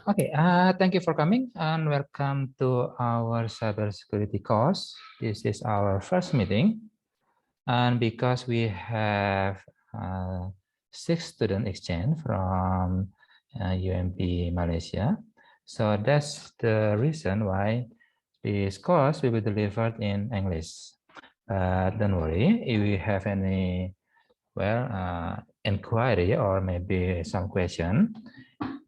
Okay, thank you for coming and welcome to our cybersecurity course. This is our first meeting, and because we have 6 student exchange from UMP Malaysia, so that's the reason why this course will be delivered in English. Don't worry, if you have any inquiry or maybe some question,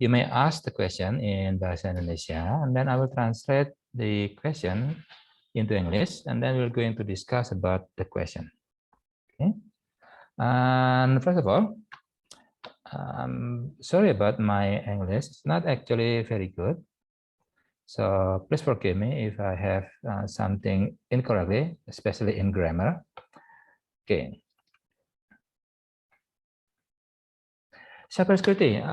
you may ask the question in Bahasa Indonesia, and then I will translate the question into English, and then we're going to discuss about the question. Okay. And first of all, sorry about my English. It's not actually very good. So please forgive me if I have something incorrectly, especially in grammar. Okay. Cybersecurity.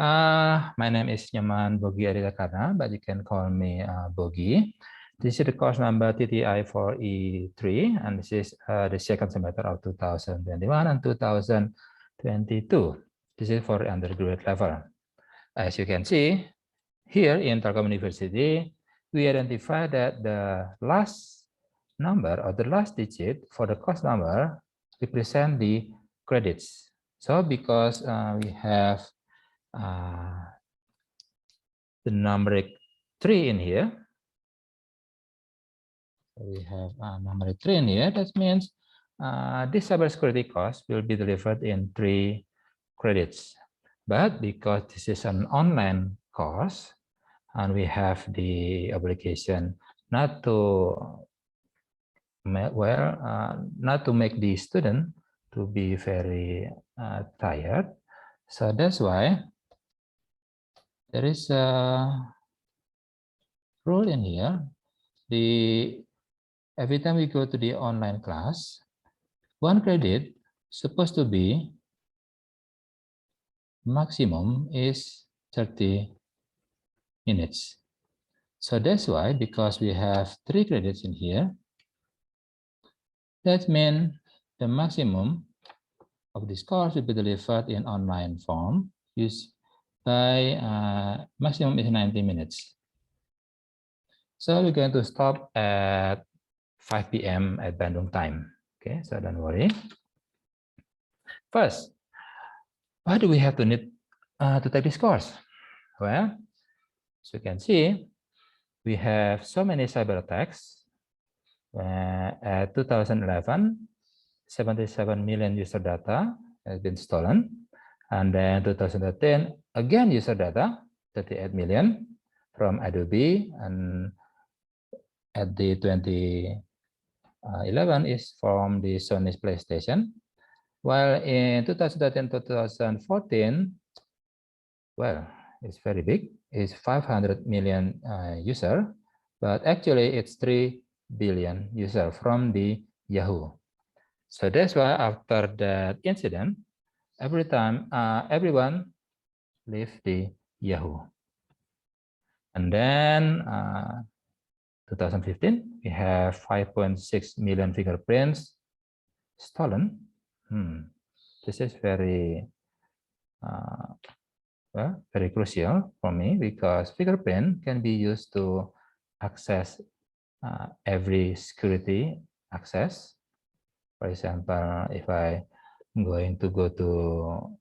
My name is Nyoman Bogi Adilakarna, but you can call me Bogi. This is the course number TTI4E3, and this is the second semester of 2021 and 2022. This is for undergraduate level. As you can see, here in Telkom University, we identify that the last number or the last digit for the course number represent the credits. So because we have the numeric 3 in here, we have numeric 3 in here, that means this cybersecurity course will be delivered in 3 credits. But because this is an online course, and we have the obligation not to not to make the student to be very tired. So that's why there is a rule in here. Every time we go to the online class, 1 credit supposed to be maximum is 30 minutes. So that's why, because we have 3 credits in here, that means the maximum of this course will be delivered in online form used by maximum is 90 minutes. So we're going to stop at 5 p.m. at Bandung time. Okay, so don't worry. First, why do we have to need to take this course? Well, as you can see, we have so many cyber attacks. At 2011, 77 million user data has been stolen. And then 2010, again user data, 38 million from Adobe. And at the 2011 is from the Sony's PlayStation. While in 2013-2014, well, it's very big. It's 500 million user, but actually it's 3 billion user from the Yahoo. So that's why after that incident, every time everyone leave the Yahoo. And then 2015, we have 5.6 million fingerprints stolen. This is very very crucial for me, because fingerprint can be used to access every security access. For example, if I'm going to go to,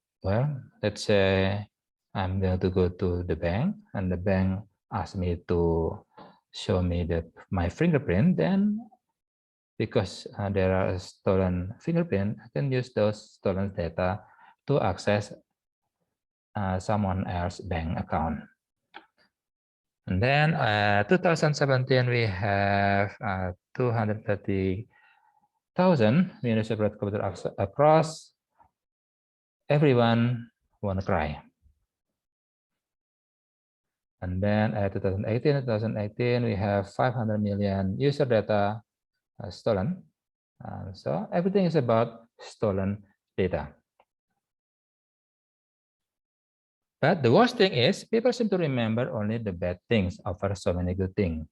let's say I'm going to go to the bank, and the bank asks me to show me my fingerprint, then because there are stolen fingerprint, I can use those stolen data to access someone else's bank account. And then 2017, we have 230,000 Windows operating computer across. Everyone wanna cry. And then 2018, we have 500 million user data stolen. So everything is about stolen data. But the worst thing is, people seem to remember only the bad things over so many good things.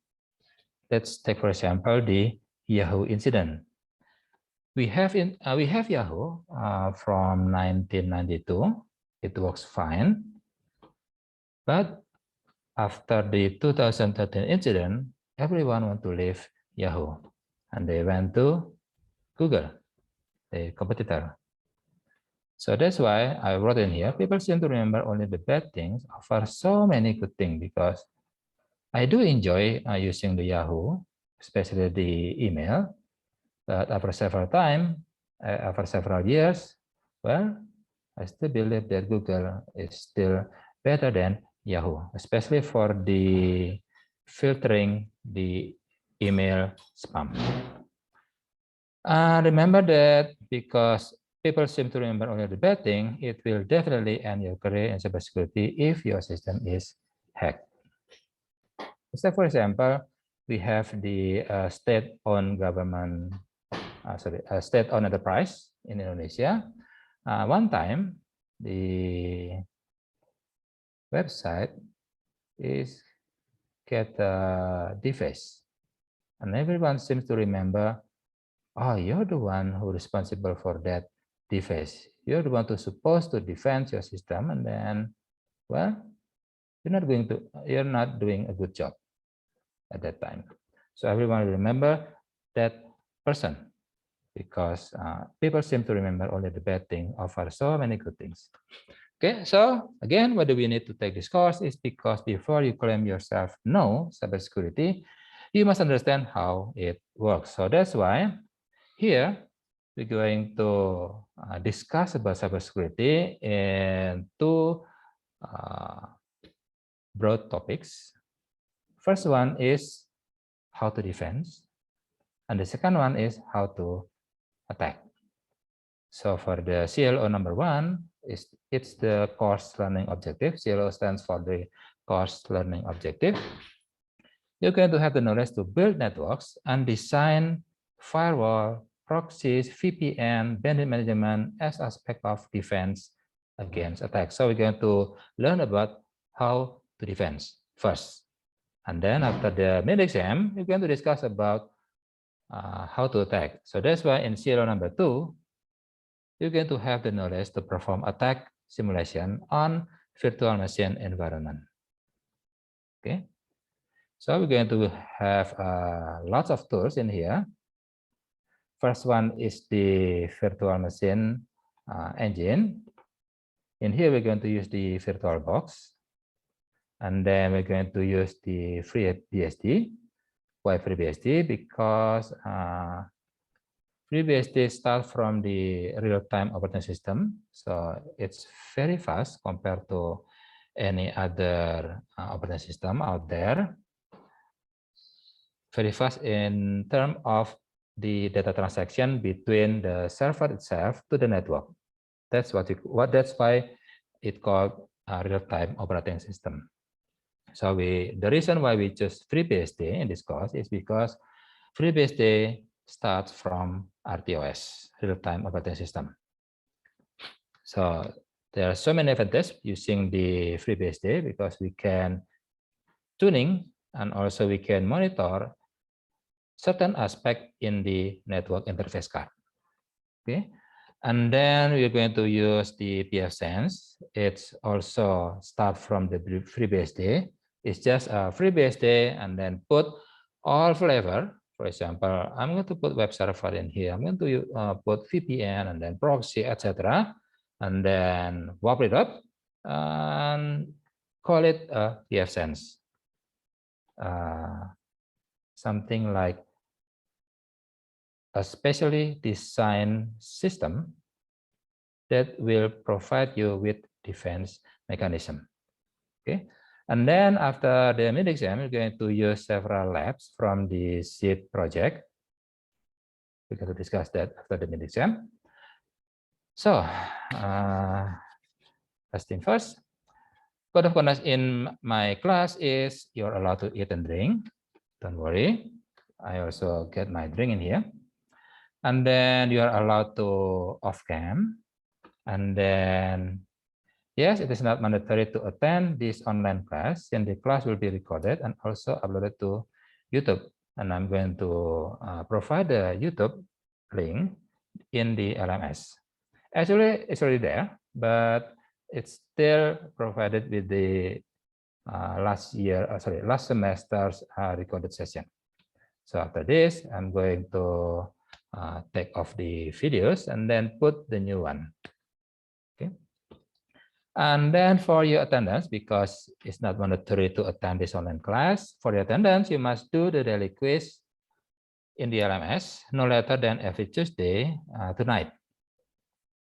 Let's take, for example, the Yahoo incident. We have Yahoo from 1992. It works fine. But after the 2013 incident, everyone want to leave Yahoo, and they went to Google, the competitor. So that's why I wrote in here, people seem to remember only the bad things, offer so many good things, because I do enjoy using the Yahoo, especially the email, but after several years, well, I still believe that Google is still better than Yahoo, especially for the filtering the email spam. Remember that because people seem to remember only the bad thing, it will definitely end your career in cybersecurity if your system is hacked. So, for example, we have the state-owned government, state-owned enterprise in Indonesia. One time, the website is get defaced, and everyone seems to remember, oh, you're the one who responsible for that deface. You're the one who's supposed to defend your system, and then, well, you're not doing a good job at that time. So everyone remember that person, because people seem to remember only the bad thing, offer so many good things. Okay, so again, why do we need to take this course? Is because before you claim yourself know cybersecurity, you must understand how it works. So that's why here we're going to discuss about cybersecurity in two broad topics. First one is how to defend, and the second one is how to attack. So for the CLO number 1, it's the course learning objective. CLO stands for the course learning objective. You're going to have the knowledge to build networks and design firewall, proxies, VPN, bandit management as aspect of defense against attacks. So we're going to learn about how to defend first. And then after the mid-exam, we're going to discuss about how to attack. So that's why in CLO number 2, you're going to have the knowledge to perform attack simulation on virtual machine environment. Okay, so we're going to have lots of tools in here. First one is the virtual machine engine. In here, we're going to use the VirtualBox, and then we're going to use the FreeBSD. Why FreeBSD? Because FreeBSD starts from the real-time operating system, so it's very fast compared to any other operating system out there. Very fast in terms of the data transaction between the server itself to the network. That's that's why it called a real-time operating system. So the reason why we choose FreeBSD in this course is because FreeBSD starts from RTOS, real-time operating system. So there are so many advantages using the FreeBSD because we can tuning and also we can monitor certain aspect in the network interface card. Okay, and then we're going to use the pfSense. It's also start from the FreeBSD. It's just a FreeBSD and then put all flavor. For example, I'm going to put web server in here. I'm going to put VPN and then proxy, etc. And then wrap it up and call it a pfSense. Something like a specially designed system that will provide you with defense mechanism. Okay, and then after the mid-exam, you're going to use several labs from the SEED project. We're going to discuss that after the mid-exam. So, first thing first, code of conduct in my class is you're allowed to eat and drink. Don't worry, I also get my drink in here. And then you are allowed to off-cam. And then, yes, it is not mandatory to attend this online class, and the class will be recorded and also uploaded to YouTube. And I'm going to provide the YouTube link in the LMS. Actually, it's already there, but it's still provided with the last semester's recorded session. So after this, I'm going to take off the videos and then put the new one. Okay. And then for your attendance, because it's not mandatory to attend this online class, for your attendance, you must do the daily quiz in the LMS no later than every Tuesday tonight.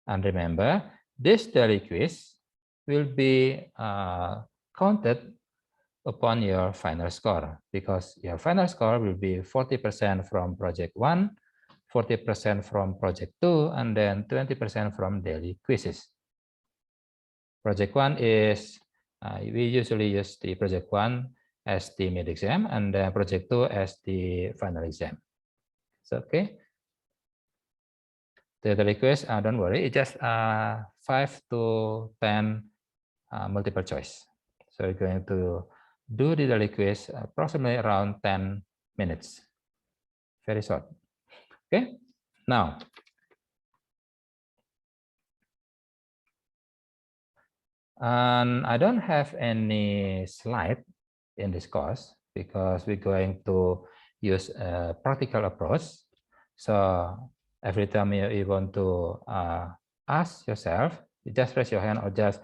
And remember, this daily quiz will be counted upon your final score, because your final score will be 40% from project 1, 40% from project 2, and then 20% from daily quizzes. Project 1 is, we usually use the project 1 as the mid exam, and then project 2 as the final exam. So, okay. The daily quiz, don't worry, it's just 5 to 10 multiple choice. So we're going to do the daily quiz approximately around 10 minutes. Very short. Okay. Now, and I don't have any slide in this course because we're going to use a practical approach. So every time you want to ask yourself, you just raise your hand or just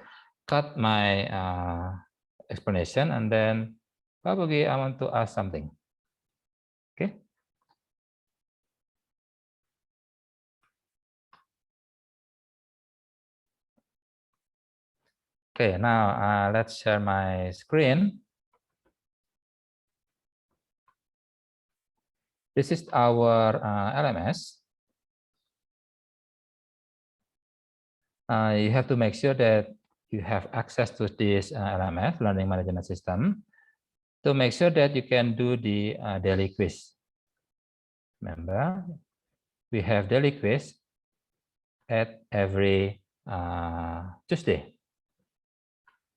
cut my explanation, and then probably I want to ask something. Okay. Okay, now let's share my screen. This is our LMS. You have to make sure that you have access to this LMS, Learning Management System, to make sure that you can do the daily quiz. Remember, we have daily quiz at every Tuesday.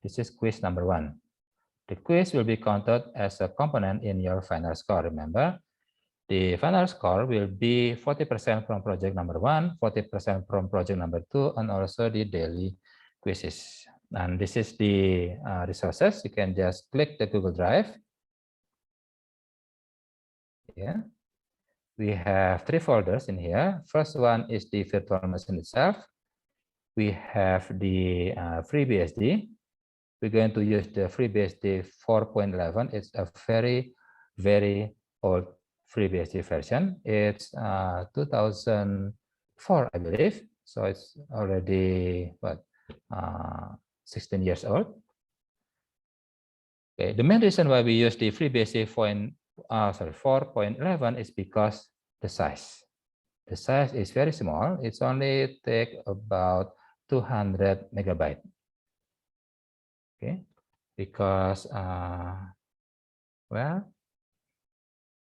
This is quiz number 1. The quiz will be counted as a component in your final score. Remember, the final score will be 40% from project number 1, 40% from project number 2, and also the daily quizzes. And this is the resources. You can just click the Google Drive. Yeah. We have 3 folders in here. First one is the virtual machine itself. We have the FreeBSD. We're going to use the FreeBSD 4.11. It's a very, very old FreeBSD version. It's 2004, I believe. So it's already what 16 years old. Okay. The main reason why we use the FreeBSD 4.11 is because the size. The size is very small. It's only take about 200 megabytes. Okay, because well,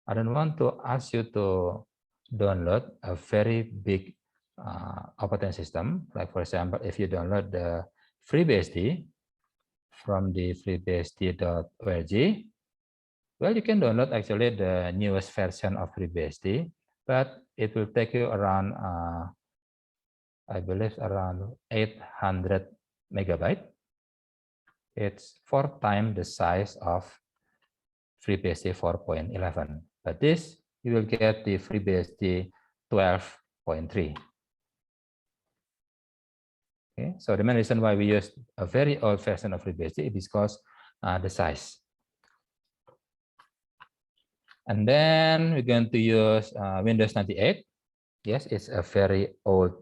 I don't want to ask you to download a very big operating system. Like for example, if you download the FreeBSD from the freebsd.org, well, you can download actually the newest version of FreeBSD, but it will take you around, I believe, around 800 megabytes. It's 4 times the size of FreeBSD 4.11. But this, you will get the FreeBSD 12.3. Okay, so the main reason why we use a very old version of FreeBSD is because the size. And then we're going to use Windows 98. Yes, it's a very old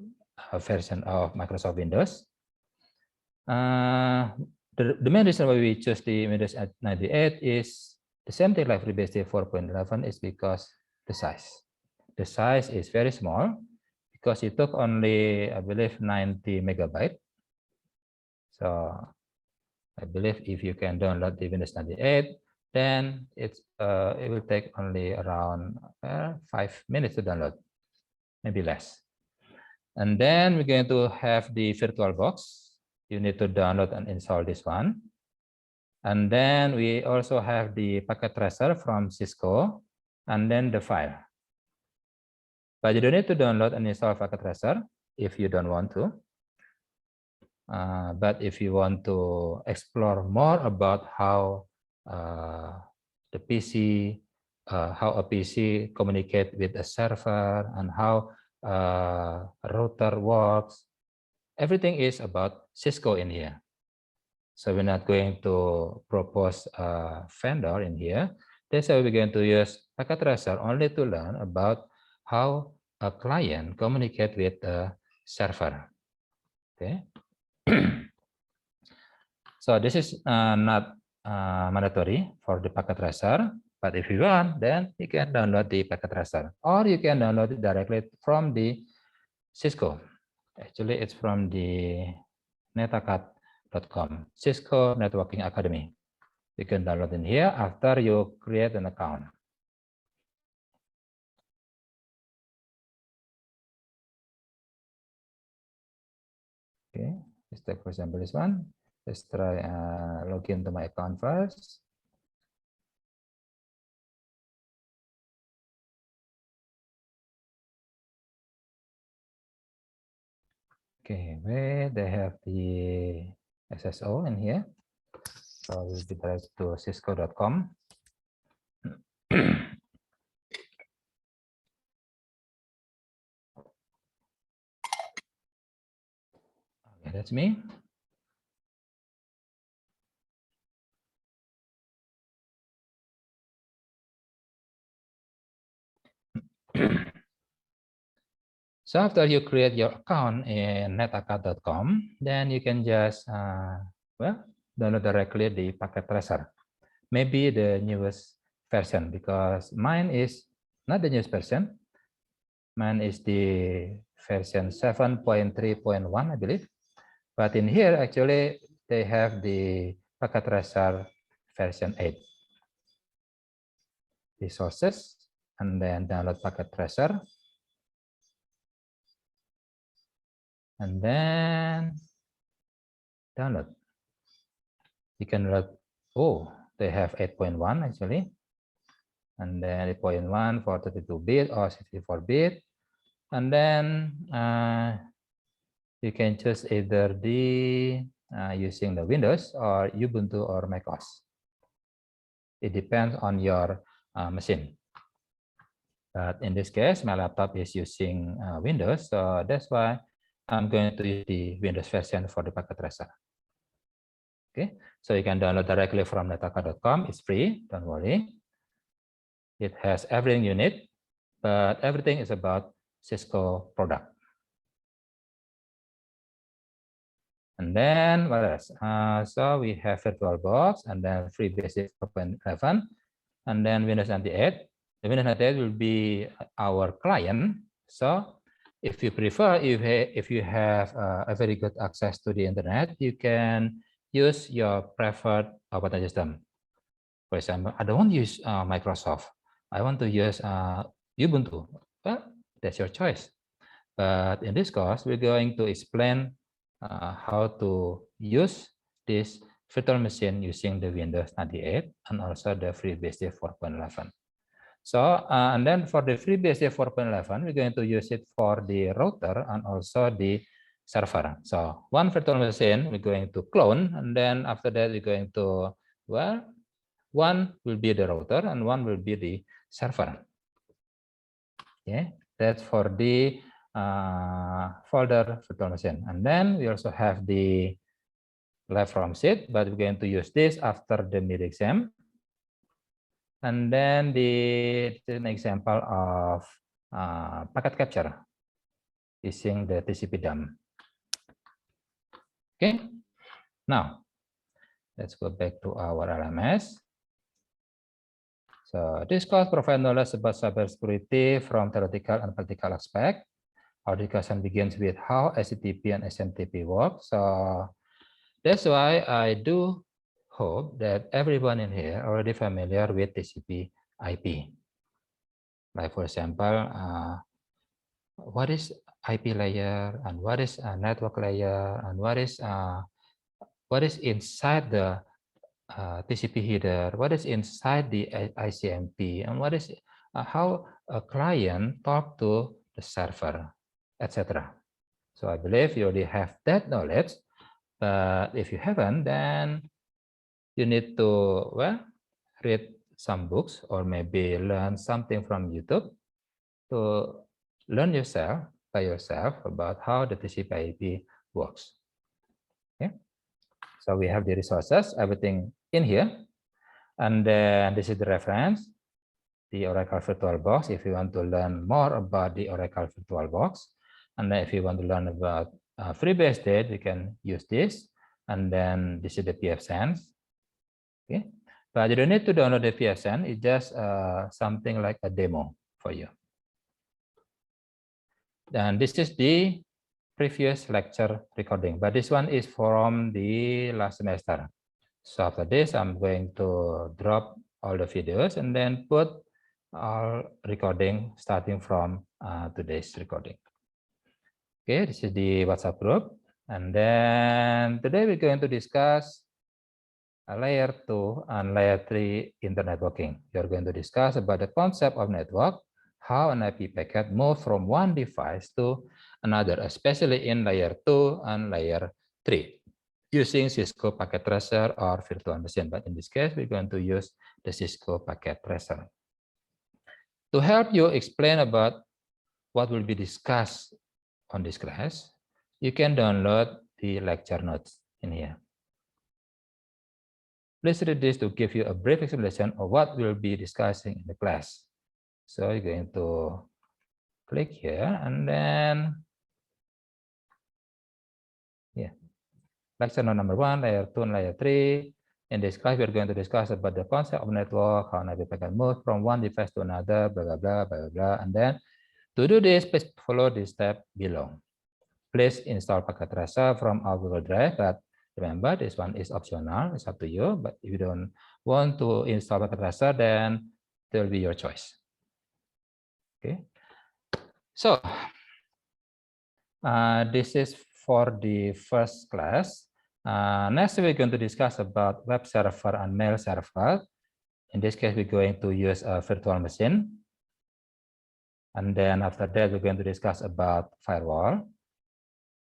version of Microsoft Windows. The main reason why we choose the Windows 98 is the same thing like FreeBSD 4.11 is because the size. The size is very small because it took only, I believe, 90 megabytes. So I believe if you can download the Windows 98, then it will take only around 5 minutes to download, maybe less. And then we're going to have the VirtualBox. You need to download and install this one. And then we also have the packet tracer from Cisco, and then the file. But you don't need to download and install packet tracer if you don't want to. But if you want to explore more about how the PC, how a PC communicate with a server and how a router works, everything is about Cisco in here. So we're not going to propose a vendor in here. That's why we're going to use Packet Tracer only to learn about how a client communicate with a server. Okay. So this is not mandatory for the Packet Tracer, but if you want, then you can download the Packet Tracer, or you can download it directly from the Cisco. Actually, it's from the netacad.com, Cisco Networking Academy. You can download in here after you create an account. Okay, let's take for example this one. Let's try log into my account first. Okay, where they have the SSO in here. So we'll be direct to cisco.com. Okay, that's me. So after you create your account in netacad.com, then you can just download directly the Packet Tracer. Maybe the newest version, because mine is not the newest version. Mine is the version 7.3.1, I believe. But in here, actually, they have the Packet Tracer version 8. Resources, and then download Packet Tracer. And then download. You can load, oh, they have 8.1 actually. And then 8.1 for 32-bit or 64-bit. And then you can choose either the using the Windows or Ubuntu or macOS. It depends on your machine. But in this case, my laptop is using Windows, so that's why I'm going to use the Windows version for the Packet Tracer. Okay, so you can download directly from netacad.com. It's free, don't worry. It has everything you need, but everything is about Cisco product. And then what else? So we have VirtualBox, and then FreeBSD 4.11, and then Windows 98. The Windows 98 will be our client. So if you prefer, if you have a very good access to the internet, you can use your preferred operating system. For example, I don't want to use Microsoft. I want to use Ubuntu. Well, that's your choice. But in this course, we're going to explain how to use this virtual machine using the Windows 98 and also the FreeBSD 4.11. So, and then for the FreeBSD 4.11, we're going to use it for the router and also the server. So one virtual machine we're going to clone, and then after that we're going to, well, one will be the router and one will be the server. Okay, that's for the folder virtual machine. And then we also have the live from sheet, but we're going to use this after the mid exam. And then an example of packet capture using the TCP dump. Okay, now let's go back to our LMS. So this course provides knowledge about cybersecurity from theoretical and practical aspect. Our discussion begins with how HTTP and SMTP work. So that's why I do hope that everyone in here already familiar with TCP IP. Like for example, what is IP layer and what is a network layer and what is inside the TCP header, what is inside the ICMP, and what is how a client talk to the server, etc. So I believe you already have that knowledge, But if you haven't, then you need to, well, read some books or maybe learn something from YouTube to learn yourself by yourself about how the TCP/IP works. Okay, so we have the resources, everything in here, and then this is the reference, the Oracle VirtualBox. If you want to learn more about the Oracle VirtualBox, and then if you want to learn about FreeBSD, you can use this, and then this is the pfSense. Okay, but you don't need to download the pfSense. It's just something like a demo for you. And this is the previous lecture recording, but this one is from the last semester. So after this, I'm going to drop all the videos and then put all recording starting from today's recording. Okay, this is the WhatsApp group. And then today we're going to discuss layer 2 and layer 3 internet networking. You're going to discuss about the concept of network, how an IP packet moves from one device to another, especially in layer 2 and layer 3, using Cisco Packet Tracer or virtual machine. But in this case, we're going to use the Cisco Packet Tracer. To help you explain about what will be discussed on this class, you can download the lecture notes in here. Please read this to give you a brief explanation of what we'll be discussing in the class. So you're going to click here and then, yeah, lecture note number 1, layer 2 and layer 3. In this class, we're going to discuss about the concept of network, how an IP packet moves from one device to another, blah, blah, blah, blah, blah. And then to do this, please follow this step below. Please install Packet Tracer from our Google Drive, but remember, this one is optional. It's up to you. But if you don't want to install Packet Tracer, then it will be your choice. Okay. So this is for the first class. Next, we're going to discuss about web server and mail server. In this case, we're going to use a virtual machine. And then after that, we're going to discuss about firewall.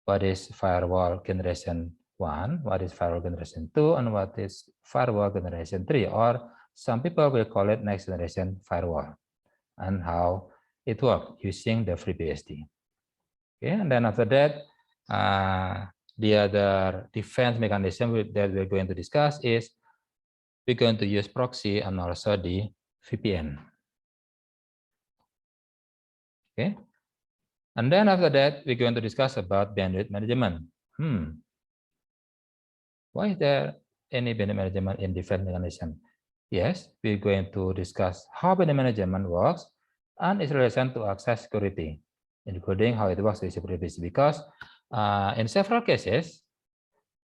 What is firewall generation 1, what is firewall generation 2, and what is firewall generation 3, or some people will call it next generation firewall, and how it works using the FreeBSD. Okay, and then after that, the other defense mechanism that we're going to discuss is we're going to use proxy and also the VPN. Okay. And then after that, we're going to discuss about bandwidth management. Why is there any bandwidth management in defense mechanism? Yes, we're going to discuss how bandwidth management works and its relation to access security, including how it works with privacy. Because in several cases,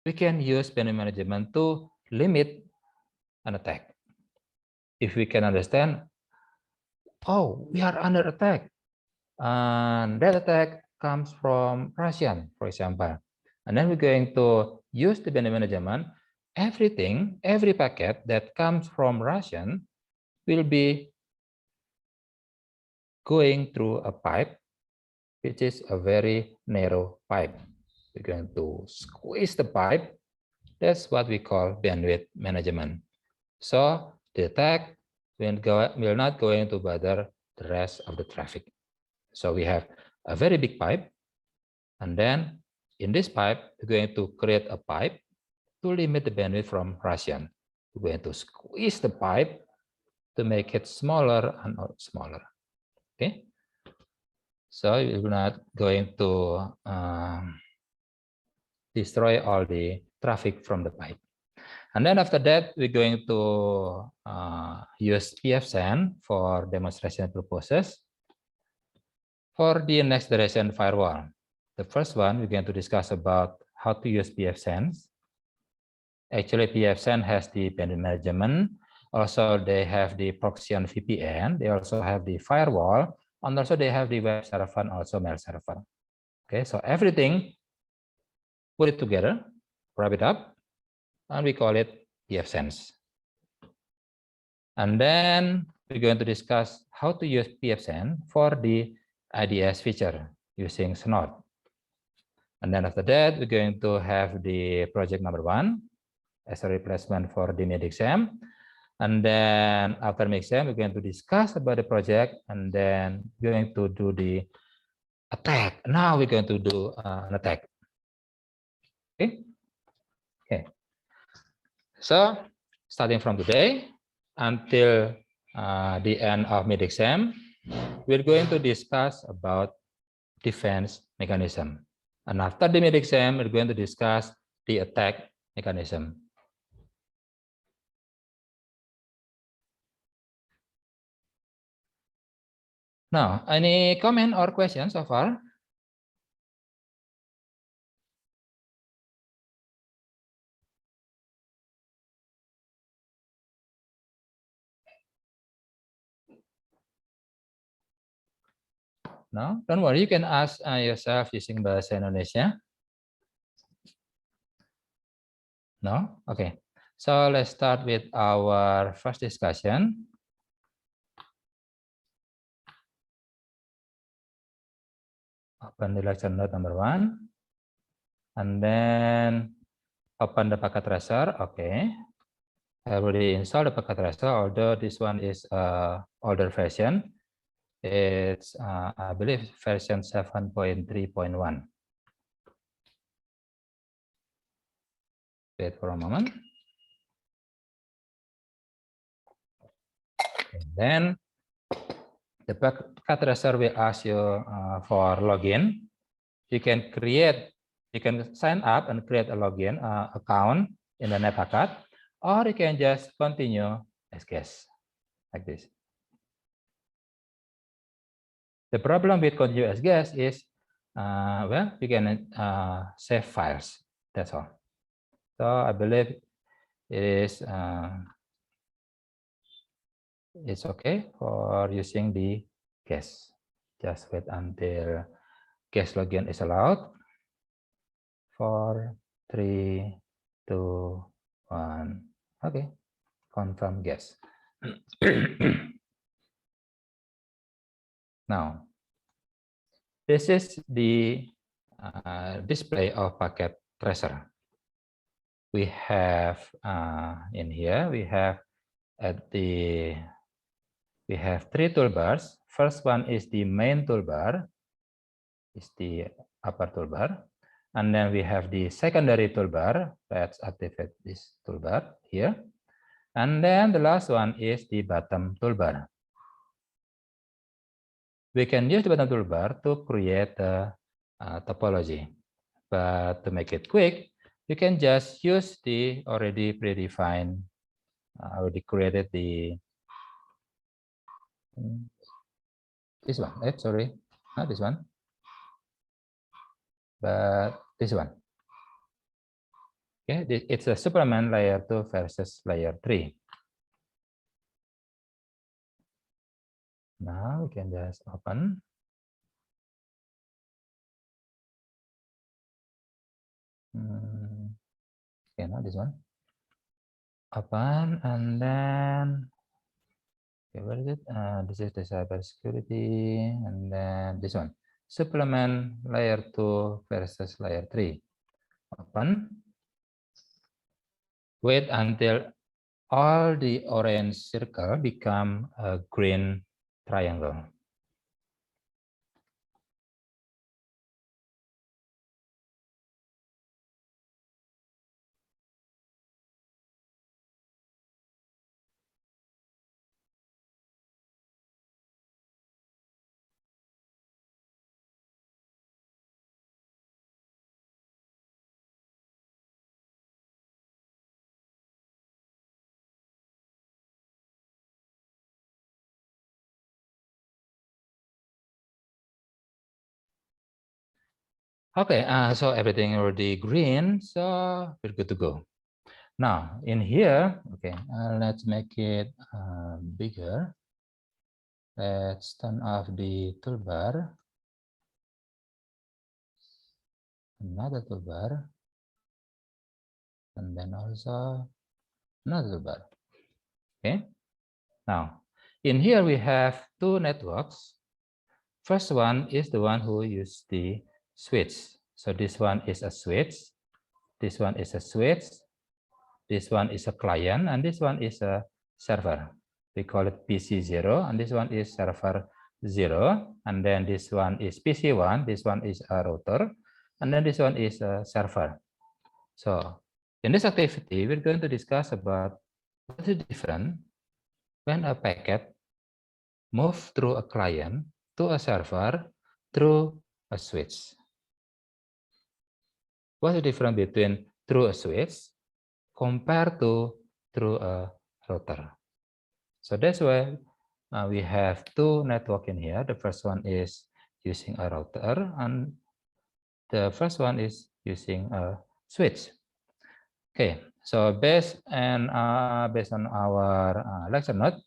we can use bandwidth management to limit an attack. If we can understand, oh, we are under attack, and that attack comes from Russian, for example. And then we're going to use the bandwidth management. Everything, every packet that comes from Russian will be going through a pipe, which is a very narrow pipe. We're going to squeeze the pipe. That's what we call bandwidth management. So the attack will not going to bother the rest of the traffic. So we have a very big pipe, and then in this pipe, we're going to create a pipe to limit the bandwidth from Russian. We're going to squeeze the pipe to make it smaller and smaller. Okay, so we're not going to destroy all the traffic from the pipe. And then after that, we're going to use pfSense for demonstration purposes. For the next generation firewall, the first one, we're going to discuss about how to use pfSense. Actually, pfSense has the bandwidth management. Also, they have the proxy and VPN. They also have the firewall, and also they have the web server and also mail server. Okay, so everything, put it together, wrap it up, and we call it pfSense. And then we're going to discuss how to use pfSense for the IDS feature using Snort. And then after that, we're going to have the project number 1 as a replacement for the mid-exam. And then after mid-exam, we're going to discuss about the project, and then we're going to do the attack. Now we're going to do an attack. Okay. Okay. So starting from today until the end of mid-exam, we're going to discuss about defense mechanism. And after the mid-exam, we're going to discuss the attack mechanism. Now, any comment or questions so far? No, don't worry. You can ask yourself using bahasa Indonesia. No? Okay. So let's start with our first discussion. Open the lecture note number 1. And then open the packet tracer. Okay. I already installed the packet tracer, although this one is older version. It's, I believe, version 7.3.1. Wait for a moment. And then the packet tracer will ask you for login. You can sign up and create a login account in the NetPacket, or you can just continue as guest, like this. The problem with continue as guest is, well, you can save files. That's all. So I believe it is it's okay for using the guest. Just wait until guest login is allowed. 4, 3, 2, 1. Okay, confirm guest. Now, this is the display of packet tracer. We have in here, we have we have 3 toolbars. First one is the main toolbar, is the upper toolbar. And then we have the secondary toolbar. Let's activate this toolbar here. And then the last one is the bottom toolbar. We can use the bottom toolbar to create a topology. But to make it quick, you can just use the already predefined, already created the this one. Sorry, not this one, but this one. Okay, it's a Superman layer 2 versus layer 3. Now we can just open. Okay, now this one. Open, and then okay, where is it? This is the cybersecurity, and then this one. Supplement layer 2 versus layer 3. Open. Wait until all the orange circle become a green triangle. Okay, so everything already green, so we're good to go. Now in here, okay, let's make it bigger. Let's turn off the toolbar. Another toolbar. And then also another toolbar. Okay. Now in here we have 2 networks. First one is the one who use the switch. So this one is a switch, this one is a switch, this one is a client, and this one is a server. We call it PC0, and this one is server 0, and then this one is PC1, this one is a router, and then this one is a server. So in this activity, we're going to discuss about what is different when a packet moves through a client to a server through a switch. What's the difference between through a switch compared to through a router? So that's why we have two networks in here. The first one is using a router, and the first one is using a switch. Okay, so based on our lecture note,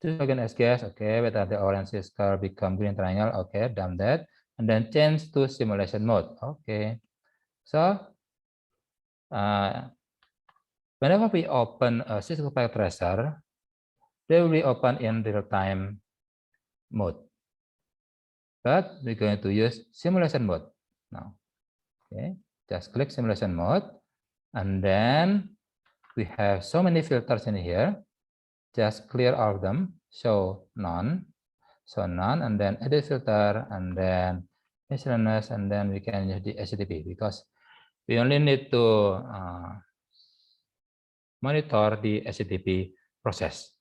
just again as guess, okay, whether the orange circle become green triangle, okay, done that, and then change to simulation mode. Okay, so whenever we open a Cisco Packet Tracer, they will be open in real-time mode, but we're going to use simulation mode now. Okay, just click simulation mode, and then we have so many filters in here. Just clear all of them, show none, and then edit filter, and then miscellaneous, and then we can use the HTTP because we only need to monitor the HTTP process.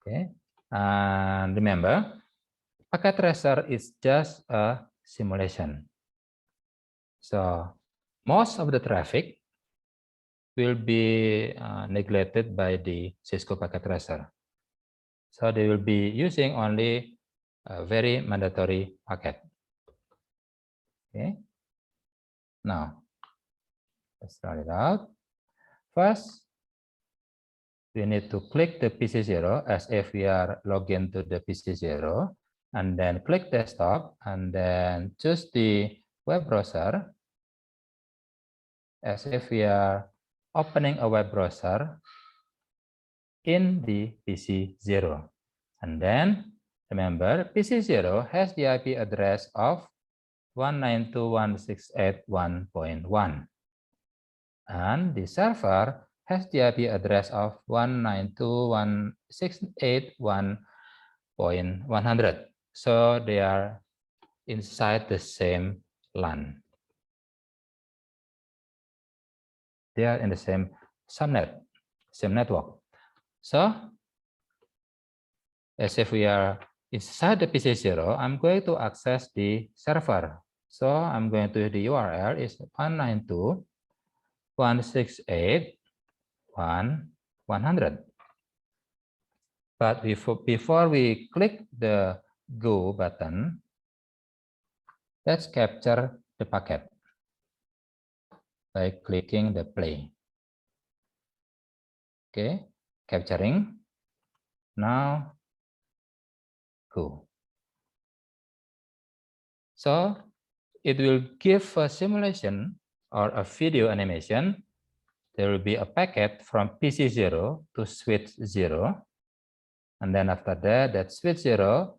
Okay, and remember, Packet Tracer is just a simulation. So most of the traffic will be neglected by the Cisco Packet Tracer. So they will be using only a very mandatory packet. Okay. Now, let's try it out. First, we need to click the PC0 as if we are logged into the PC0, and then click desktop, and then choose the web browser as if we are opening a web browser in the PC0. And then remember, PC0 has the IP address of 192.168.1.1, and the server has the IP address of 192.168.1.100. So they are inside the same LAN. They are in the same subnet, same network. So as if we are inside the PC0, I'm going to access the server. So I'm going to the URL is 192.168.1.100. But before we click the go button, let's capture the packet by clicking the play. Okay, capturing. Now go. So it will give a simulation or a video animation. There will be a packet from PC0 to switch 0. And then after that, that switch 0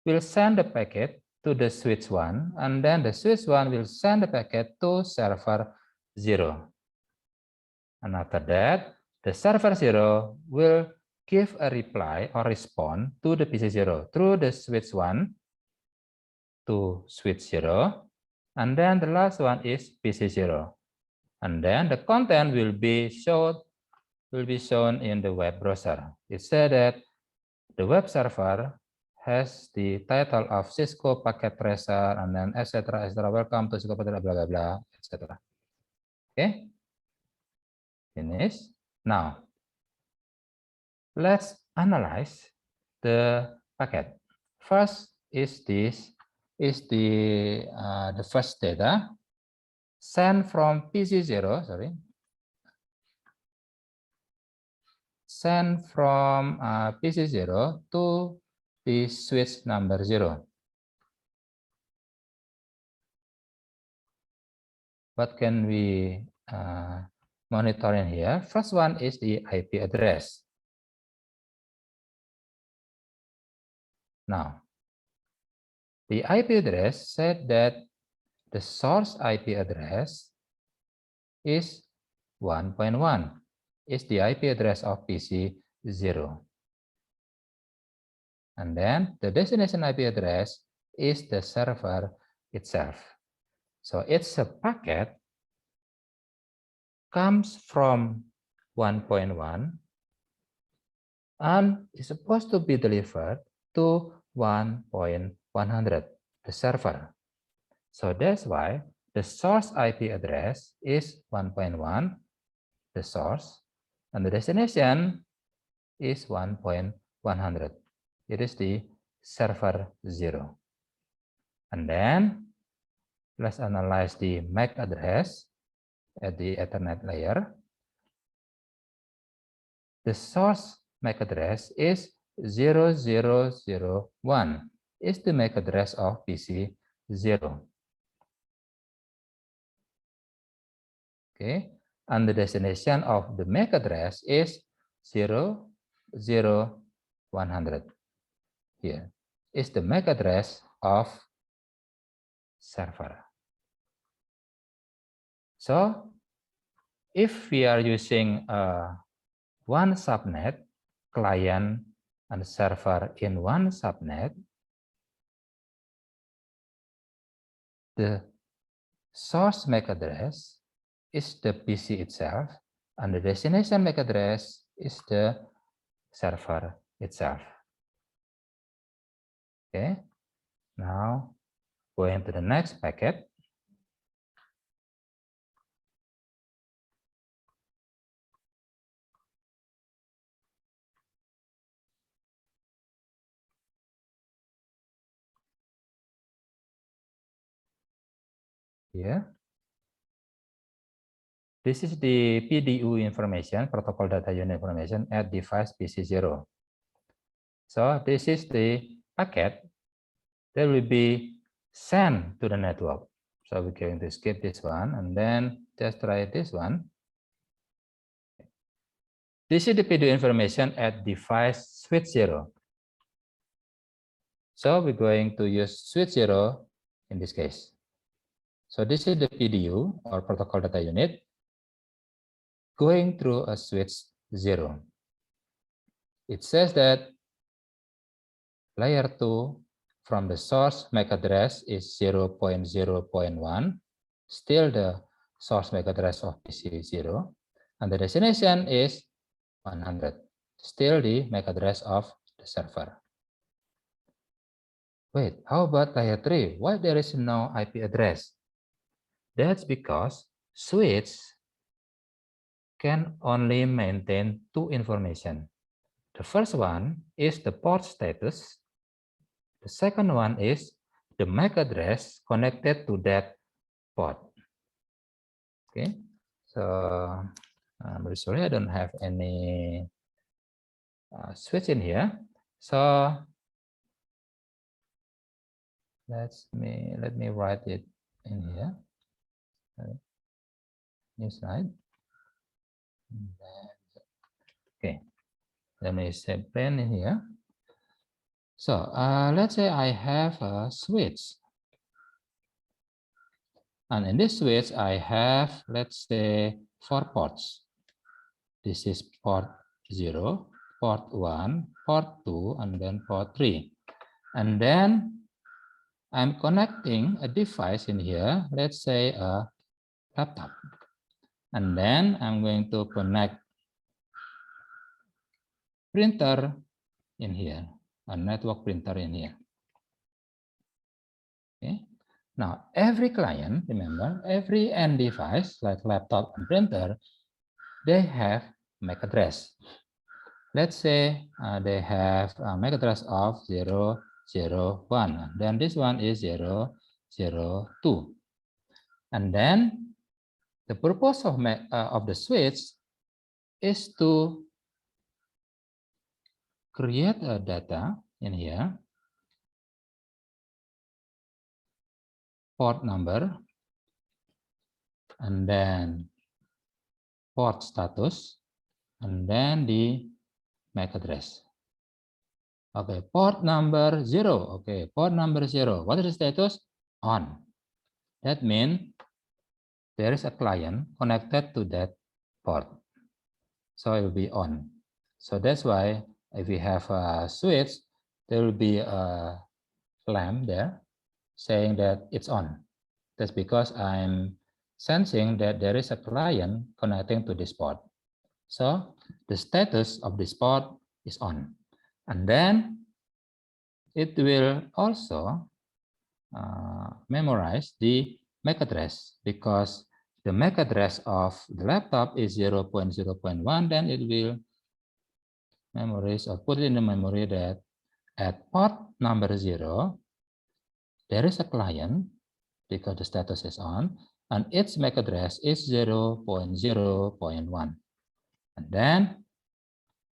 will send the packet to the switch 1. And then the switch 1 will send the packet to server 0. And after that, the server 0 will give a reply or respond to the PC0 through the switch 1 to switch 0. And then the last one is PC0. And then the content will be shown in the web browser. It said that the web server has the title of Cisco Packet Tracer, and then etc. Welcome to Cisco Packet, blah blah blah, etc. Okay, finish. Now let's analyze the packet. First is the first data sent from PC0. Send from PC0 to the switch number 0. What can we monitor in here? First one is the IP address. Now, the IP address said that the source IP address is 1.1, is the IP address of PC 0. And then the destination IP address is the server itself. So it's a packet comes from 1.1 and is supposed to be delivered to 1.100, the server. So that's why the source IP address is 1.1, the source, and the destination is 1.100. It is the server 0. And then let's analyze the MAC address at the Ethernet layer. The source MAC address is 0001, is the MAC address of PC 0. Okay, and the destination of the MAC address is 00100. Here is the MAC address of server. So if we are using one subnet, client and server in one subnet, the source MAC address is the PC itself, and the destination MAC address is the server itself. Okay, now going to the next packet. Here, this is the PDU information, protocol data unit information at device PC0. So this is the packet that will be sent to the network. So we're going to skip this one and then just try this one. This is the PDU information at device switch 0. So we're going to use switch 0 in this case. So this is the PDU or protocol data unit going through a switch 0. It says that layer 2 from the source MAC address is 0.0.1, still the source MAC address of PC 0, and the destination is 100, still the MAC address of the server. Wait, how about layer 3? Why there is no IP address? That's because switch can only maintain two information. The first one is the port status. The second one is the MAC address connected to that port. Okay, so I'm very sorry I don't have any switch in here. So let me write it in here. New slide. Okay, let me say plan in here. So let's say I have a switch, and in this switch I have, let's say, 4 ports. This is port 0, port 1, port 2, and then port 3. And then I'm connecting a device in here, let's say a laptop. And then I'm going to connect printer in here, a network printer in here. Okay. Now, every client, remember, every end device like laptop and printer, they have MAC address. Let's say they have a MAC address of 001. Then this one is 002. And then the purpose of the switch is to create a data in here, port number, and then port status, and then the MAC address. Okay, port number 0. Okay, port number 0. What is the status? On. That means there is a client connected to that port. So it will be on. So that's why if we have a switch, there will be a lamp there saying that it's on. That's because I'm sensing that there is a client connecting to this port. So the status of this port is on. And then it will also memorize the MAC address, because the MAC address of the laptop is 0.0.1, then it will memorize or put it in the memory that at port number 0, there is a client because the status is on, and its MAC address is 0.0.1. And then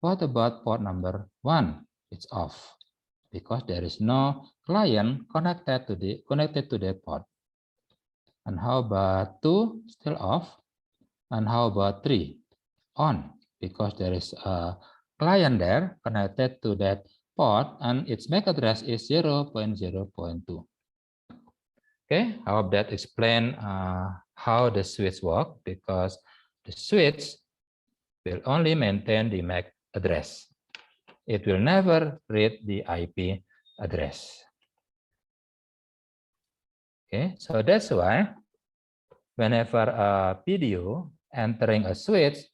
what about port number 1? It's off because there is no client connected to that port. And how about 2? Still off. And how about 3? On, because there is a client there connected to that port and its MAC address is 0.0.2. Okay, I hope that explain how the switch work, because the switch will only maintain the MAC address. It will never read the IP address. Okay, so that's why whenever a video entering a switch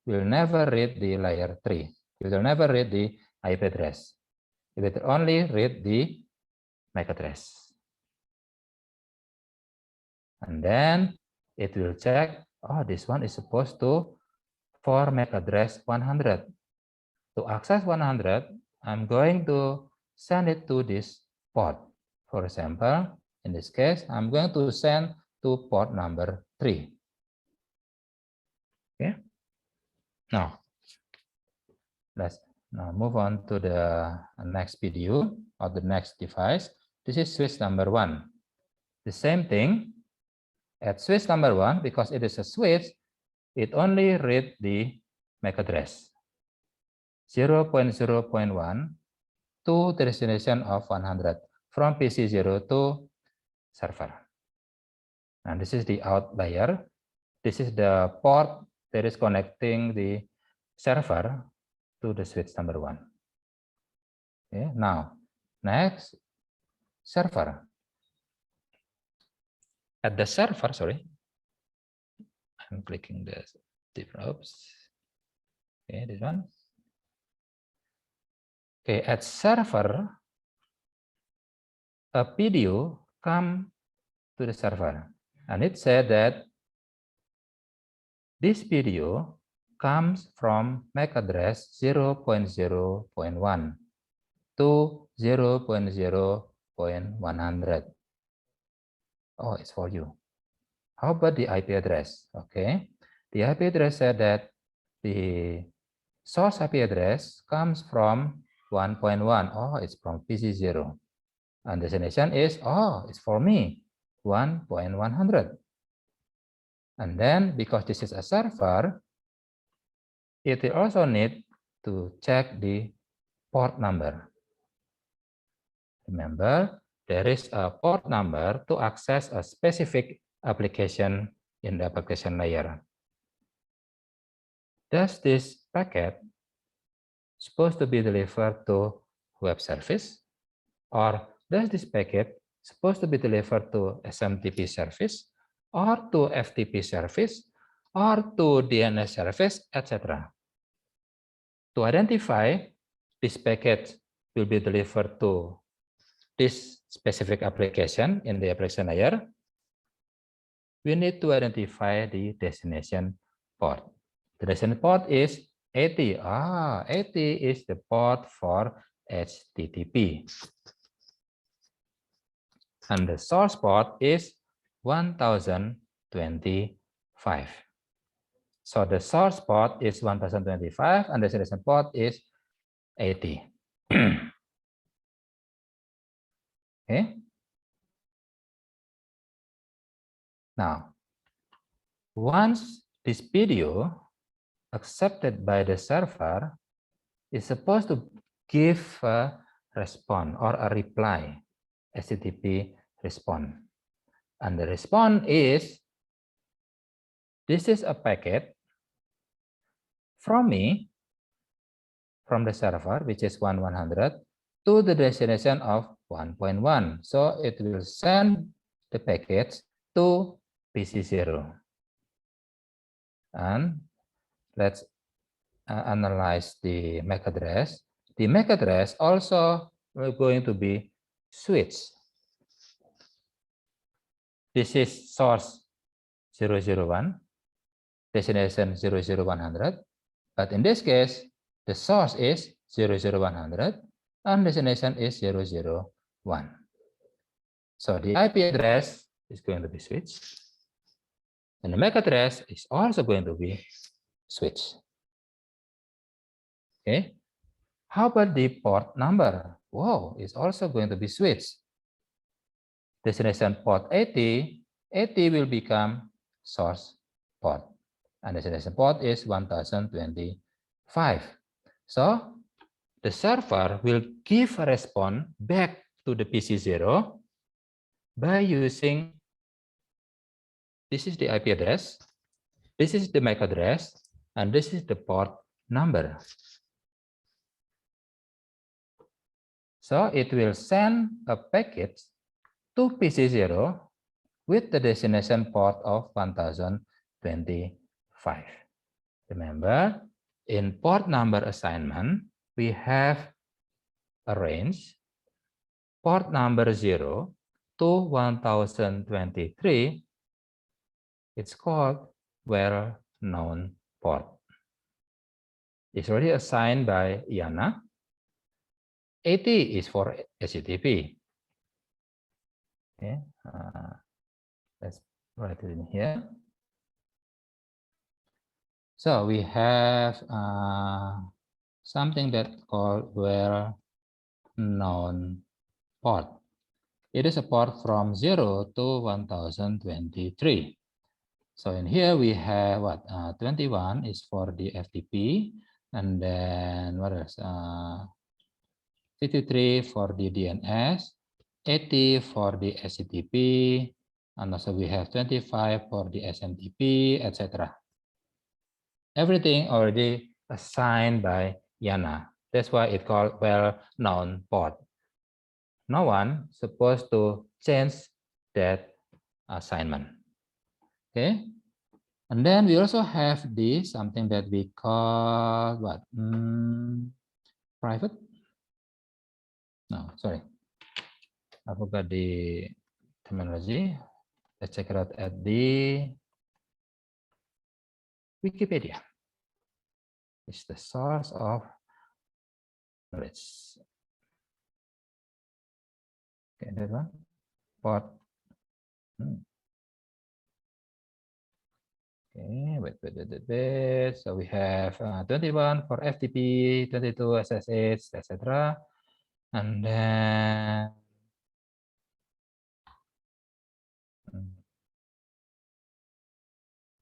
will never read the layer 3. It will never read the IP address. It will only read the MAC address. And then it will check, oh, this one is supposed to for MAC address 100. To access 100, I'm going to send it to this port. For example, in this case, I'm going to send to port number 3. Okay. Now, let's now move on to the next video or the next device. This is switch number 1. The same thing. At switch number 1, because it is a switch, it only read the MAC address 0.0.1 to the destination of 100 from PC0 to server. And this is the out layer. This is the port that is connecting the server to the switch number 1. Okay, now next, server. At the server, sorry, I'm clicking the develops. Okay, this one. Okay, at server, a video come to the server, and it said that this video comes from MAC address 0.0.1 to 0.0.100. Oh, it's for you. How about the IP address? Okay, the IP address said that the source IP address comes from 1.1. Oh, it's from PC0. And destination is, oh, it's for me, 1.100. And then because this is a server, it will also need to check the port number. Remember, there is a port number to access a specific application in the application layer. Does this packet supposed to be delivered to web service, or does this packet supposed to be delivered to SMTP service, or to FTP service, or to DNS service, etc. To identify this packet will be delivered to this specific application in the application layer, we need to identify the destination port. The destination port is 80. 80 is the port for HTTP. And the source port is 1025. So the source port is 1025 and the destination port is 80. Okay. Now, once this video accepted by the server, is supposed to give a response or a reply, HTTP response. And the response is, this is a packet from me, from the server, which is 100, to the destination of 1.1. So it will send the package to PC0. And let's analyze the MAC address. The MAC address also going to be switched. This is source 001, destination 00100. But in this case, the source is 00100 and destination is 001. So the IP address is going to be switched. And the MAC address is also going to be switched. Okay. How about the port number? Wow, it's also going to be switched. Destination port 80, 80 will become source port. And destination port is 1025. So the server will give a response back to the PC0 by using, this is the IP address, this is the MAC address, and this is the port number. So it will send a package to PC0 with the destination port of 1025. Remember, in port number assignment, we have a range. Port number 0 to 1023, it's called well-known port. It's already assigned by IANA. 80 is for HTTP. Okay, let's write it in here. So we have something that called well-known port. It is a port from 0 to 1023. So in here we have what? 21 is for the FTP, and then what else? 53 for the DNS, 80 for the HTTP, and also we have 25 for the SMTP, etc. Everything already assigned by IANA. That's why it's called well-known port. No one supposed to change that assignment. Okay, and then we also have this, something that we call what? Private? No, sorry, I forgot the terminology. Let's check it out at the Wikipedia. It's the source of knowledge. Okay, that one. Port. Okay, wait. So we have 21 for FTP, 22 SSH, etc. And then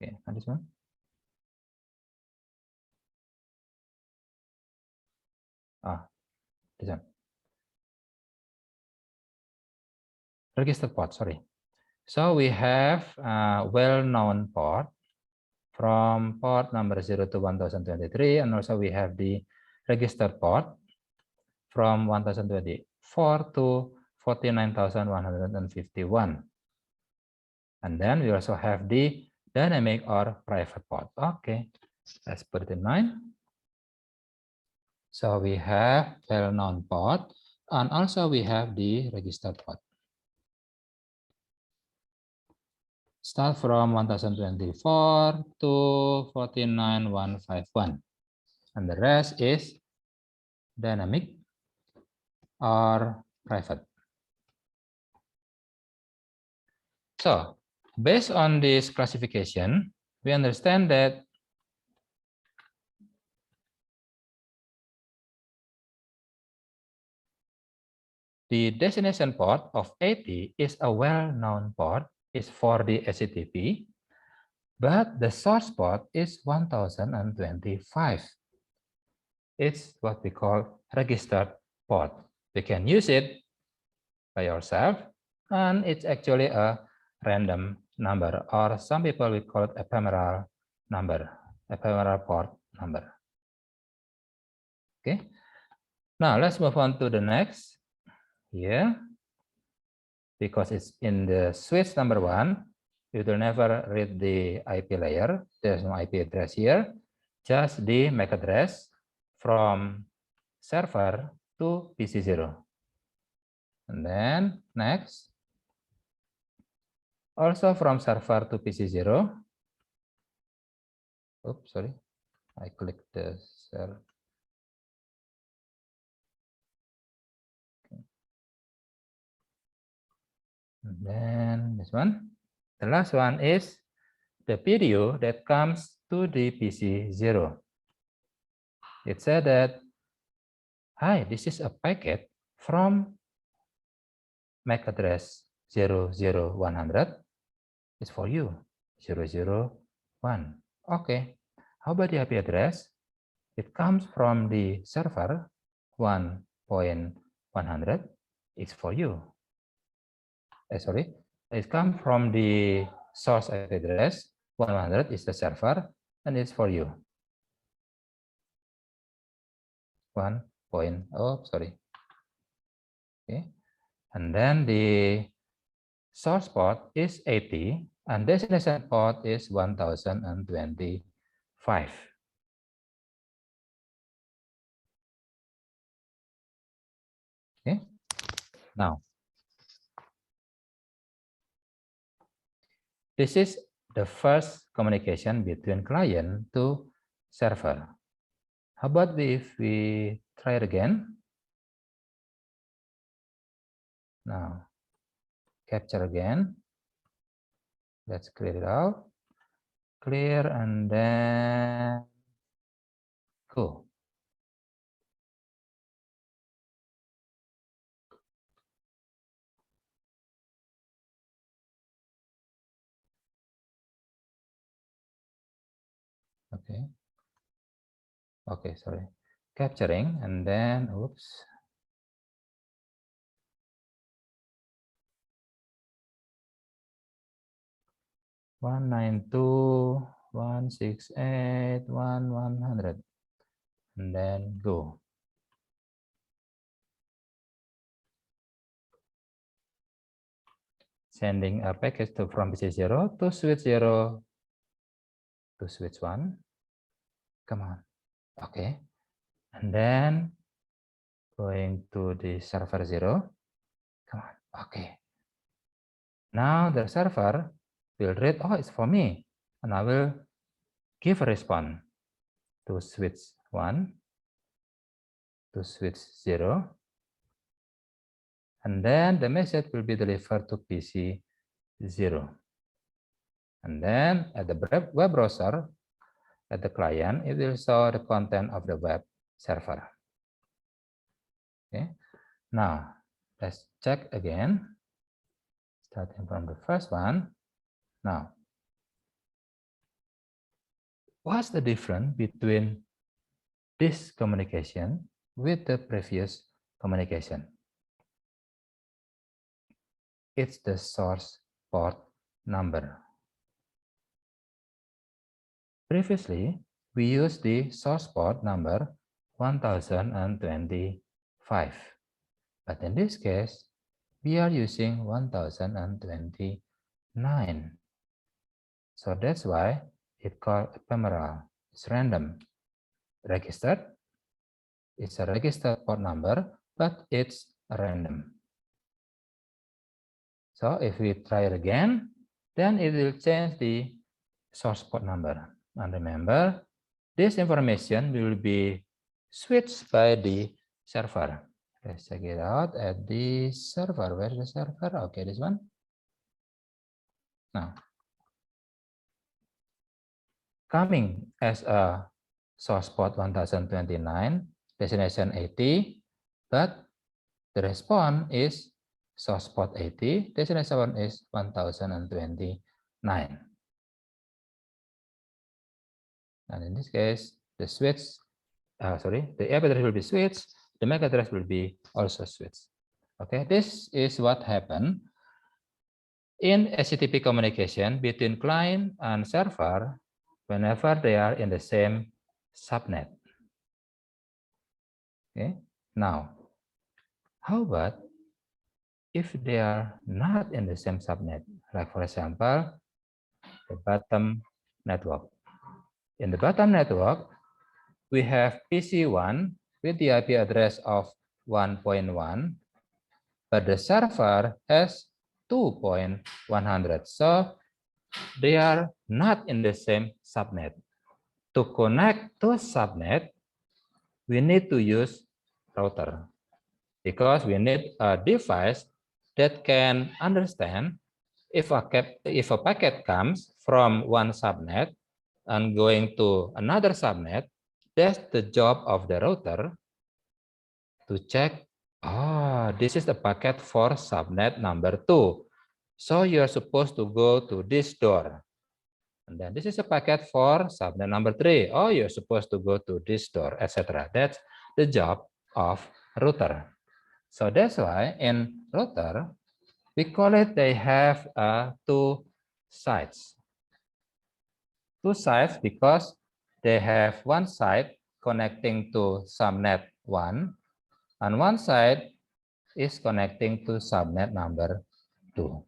okay, and this one. This one. Register port, sorry. So we have a well-known port from port number 0 to 1023, and also we have the registered port from 1024 to 49,151. And then we also have the dynamic or private port. Okay, let's put it in mind. So we have well-known port, and also we have the registered port. Start from 1024 to 49,151. And the rest is dynamic or private. So based on this classification, we understand that the destination port of 80 is a well-known port, is for the HTTP, but the source port is 1025. It's what we call registered port. You can use it by yourself, and it's actually a random number, or some people will call it ephemeral number, ephemeral port number. Okay. Now let's move on to the next here. Because it's in the switch number 1, you will never read the IP layer. There's no IP address here, just the MAC address from server to PC0. And then next, also from server to PC0. Oops, sorry, I clicked the server. And then this one. The last one is the video that comes to the PC0. It said that, hi, this is a packet from MAC address 00100 is for you, 001. Okay, how about the IP address? It comes from the server 1.100 is for you. Sorry, it comes from the source IP address 100 is the server and it's for you. 1. Oh, sorry. Okay, and then the source port is 80 and destination port is 1025. Okay, now this is the first communication between client to server. How about if we try it again? Now, capture again. Let's clear it out. Clear and then go. Okay. Okay, sorry. Capturing and then, oops. One 192.168.1.100 and then go. Sending a package from PC0 to switch 0 to switch 1. Come on. Okay. And then going to the server 0. Come on. Okay. Now the server will read, oh, it's for me. And I will give a response to switch 1, to switch 0. And then the message will be delivered to PC 0. And then at the web browser, at the client, it will show the content of the web server. Okay. Now, let's check again. Starting from the first one. Now, what's the difference between this communication with the previous communication? It's the source port number. Previously, we used the source port number 1025. But in this case, we are using 1029. So that's why it's called ephemeral. It's random. Registered. It's a registered port number, but it's random. So if we try it again, then it will change the source port number. And remember, this information will be switched by the server. Let's check it out at the server. Where's the server? Okay, this one. Now, coming as a source port 1029, destination 80, but the response is source port 80, destination is 1029. And in this case, the switch the IP address will be switched, the MAC address will be also switched. Okay, this is what happened in HTTP communication between client and server whenever they are in the same subnet. Okay, now, how about if they are not in the same subnet? Like for example, the bottom network. In the bottom network, we have PC1 with the IP address of 1.1, but the server has 2.100. So they are not in the same subnet. To connect to subnet, we need to use router because we need a device that can understand if a packet comes from one subnet and going to another subnet. That's the job of the router to check, this is the packet for subnet number 2. So you're supposed to go to this door. And then this is a packet for subnet number 3. Oh, you're supposed to go to this door, etc. That's the job of router. So that's why in router, we call it they have two sides. Two sides because they have one side connecting to subnet 1 and one side is connecting to subnet number 2.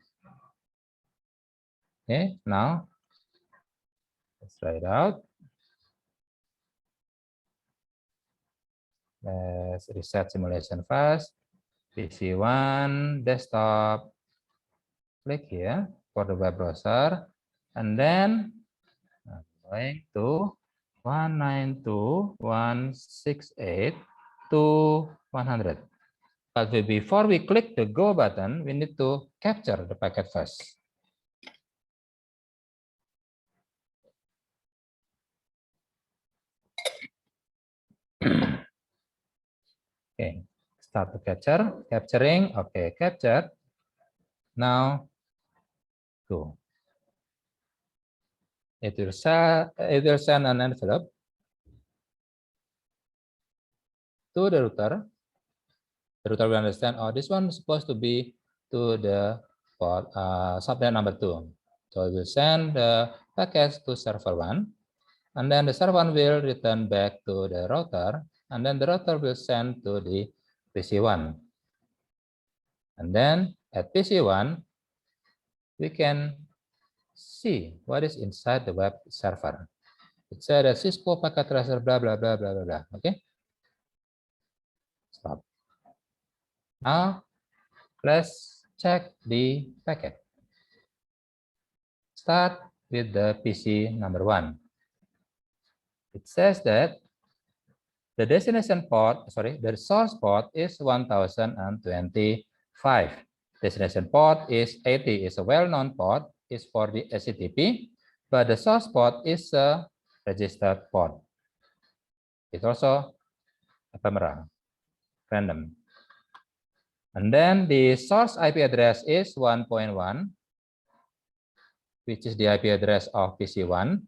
Okay, now let's try it out. Let's reset simulation first. PC1 desktop. Click here for the web browser, and then I'm going to 192.168.2.100. But before we click the go button, we need to capture the packet first. Okay, start to capturing. Okay, captured. Now go. It will send an envelope to the router. The router will understand, oh, this one is supposed to be to the port subnet number 2. So it will send the packets to server 1, and then the server 1 will return back to the router, and then the router will send to the PC1. And then at PC1, we can see what is inside the web server. It said that Cisco packet tracer, blah, blah, blah, blah, blah, blah. Okay. Stop. Now, let's check the packet. Start with the PC number 1. It says that the destination port, the source port is 1025. Destination port is 80, is a well-known port, is for the HTTP, but the source port is a registered port. It's also ephemeral, random. And then the source IP address is 1.1, which is the IP address of PC1.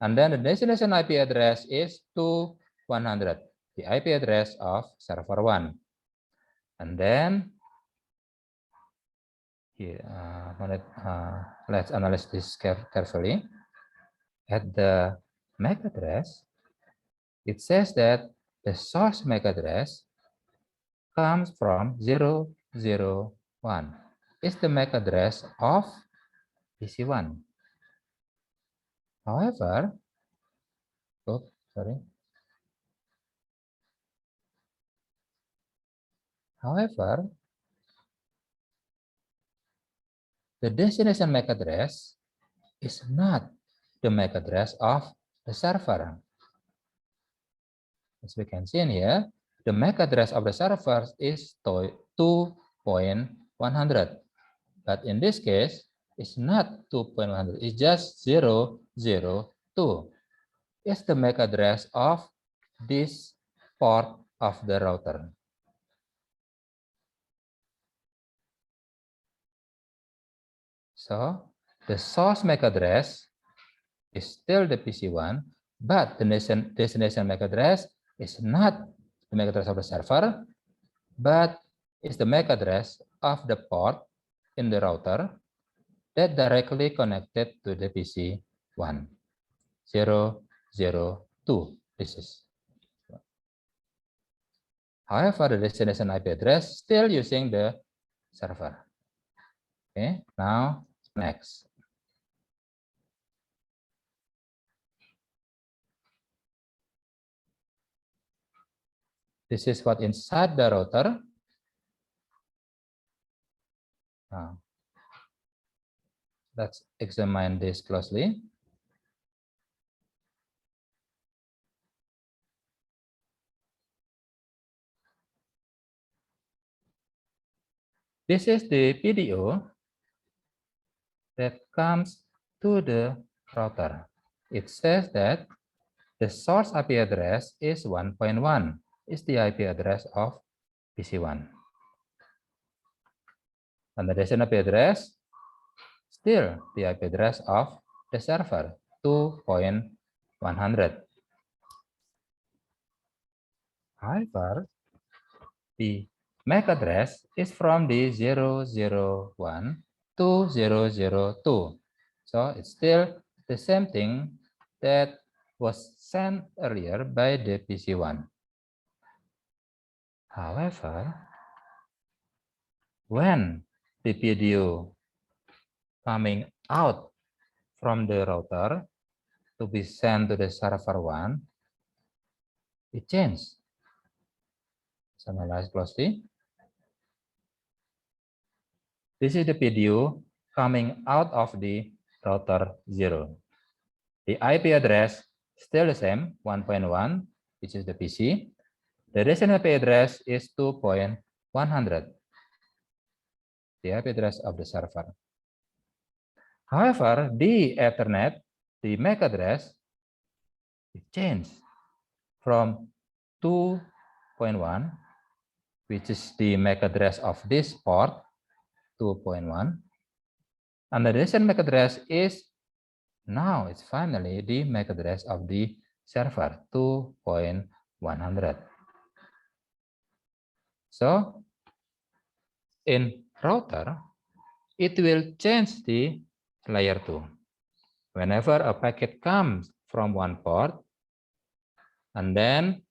And then the destination IP address is 2.100, the IP address of server 1. And then here, let's analyze this carefully. At the MAC address, it says that the source MAC address comes from 001. It's the MAC address of PC1. However, the destination MAC address is not the MAC address of the server. As we can see in here, the MAC address of the server is 2.100. But in this case, it's not 2.100, it's just 002. It's the MAC address of this port of the router. So the source MAC address is still the PC1, but the destination MAC address is not the MAC address of the server, but is the MAC address of the port in the router that directly connected to the PC 1002. This is. However, the destination IP address still using the server. Okay, now next. This is what inside the router. Now, let's examine this closely. This is the PDO that comes to the router. It says that the source IP address is 1.1, is the IP address of PC1. And the destination IP address, still the IP address of the server, 2.100. However, the MAC address is from the 001 to 002. So it's still the same thing that was sent earlier by the PC1. However, when the PDO coming out from the router to be sent to the server 1, it changed. Let's analyze closely. This is the PDO coming out of the router 0. The IP address still the same, 1.1, which is the PC. The destination IP address is 2.100, the IP address of the server. However, the Ethernet, the MAC address, it changed from 2.1, which is the MAC address of this port, 2.1, and the destination MAC address is now it's finally the MAC address of the server, 2.100. So in router, it will change the layer 2. Whenever a packet comes from one port and then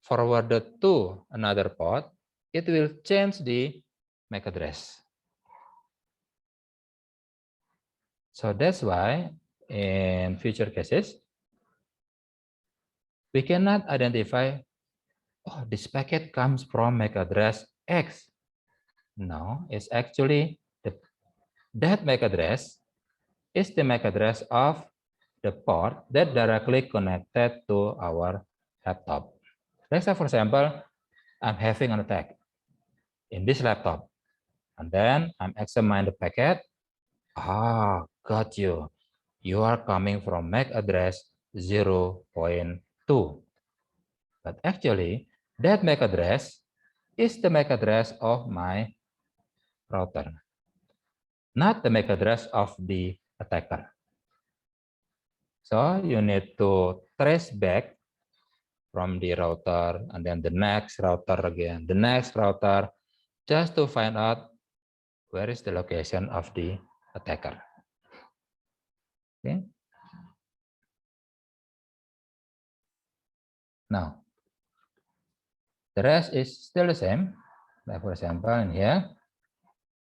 forwarded to another port, it will change the MAC address. So that's why in future cases, we cannot identify, oh, this packet comes from MAC address X. No, it's actually that MAC address is the MAC address of the port that directly connected to our laptop. Let's say, for example, I'm having an attack in this laptop, and then I'm examining the packet. Ah, got you. You are coming from MAC address 0.2. But actually, that MAC address is the MAC address of my router, not the MAC address of the attacker. So you need to trace back from the router and then the next router again, the next router, just to find out where is the location of the attacker. Okay. Now, the rest is still the same. Like for example, in here,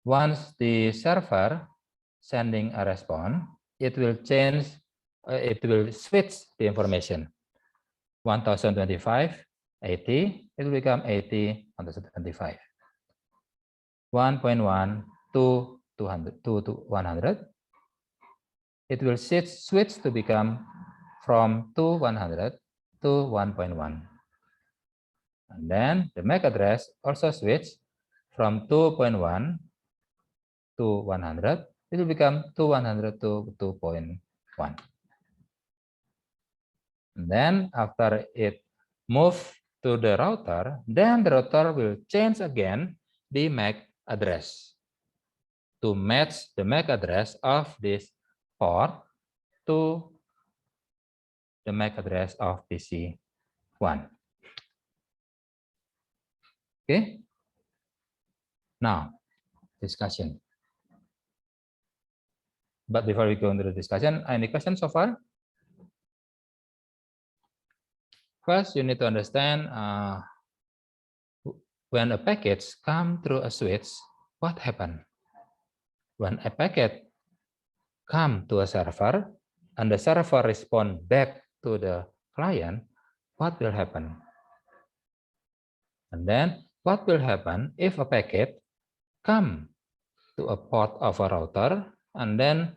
once the server sending a response, it will change, it will switch the information. 1025, 80, it will become 80, 1025. 1.1 to 200 to 100, it will switch to become from 100 to 1.1. And then the MAC address also switch from 2.1 to 100, it will become 100 to 2.1. And then after it moves to the router, then the router will change again the MAC address to match the MAC address of this port to the MAC address of PC 1. Okay. Now, discussion. But before we go into the discussion, any questions so far? First, you need to understand when a package comes through a switch, what happened? When a packet comes to a server and the server responds back to the client, what will happen? And then what will happen if a packet comes to a port of a router and then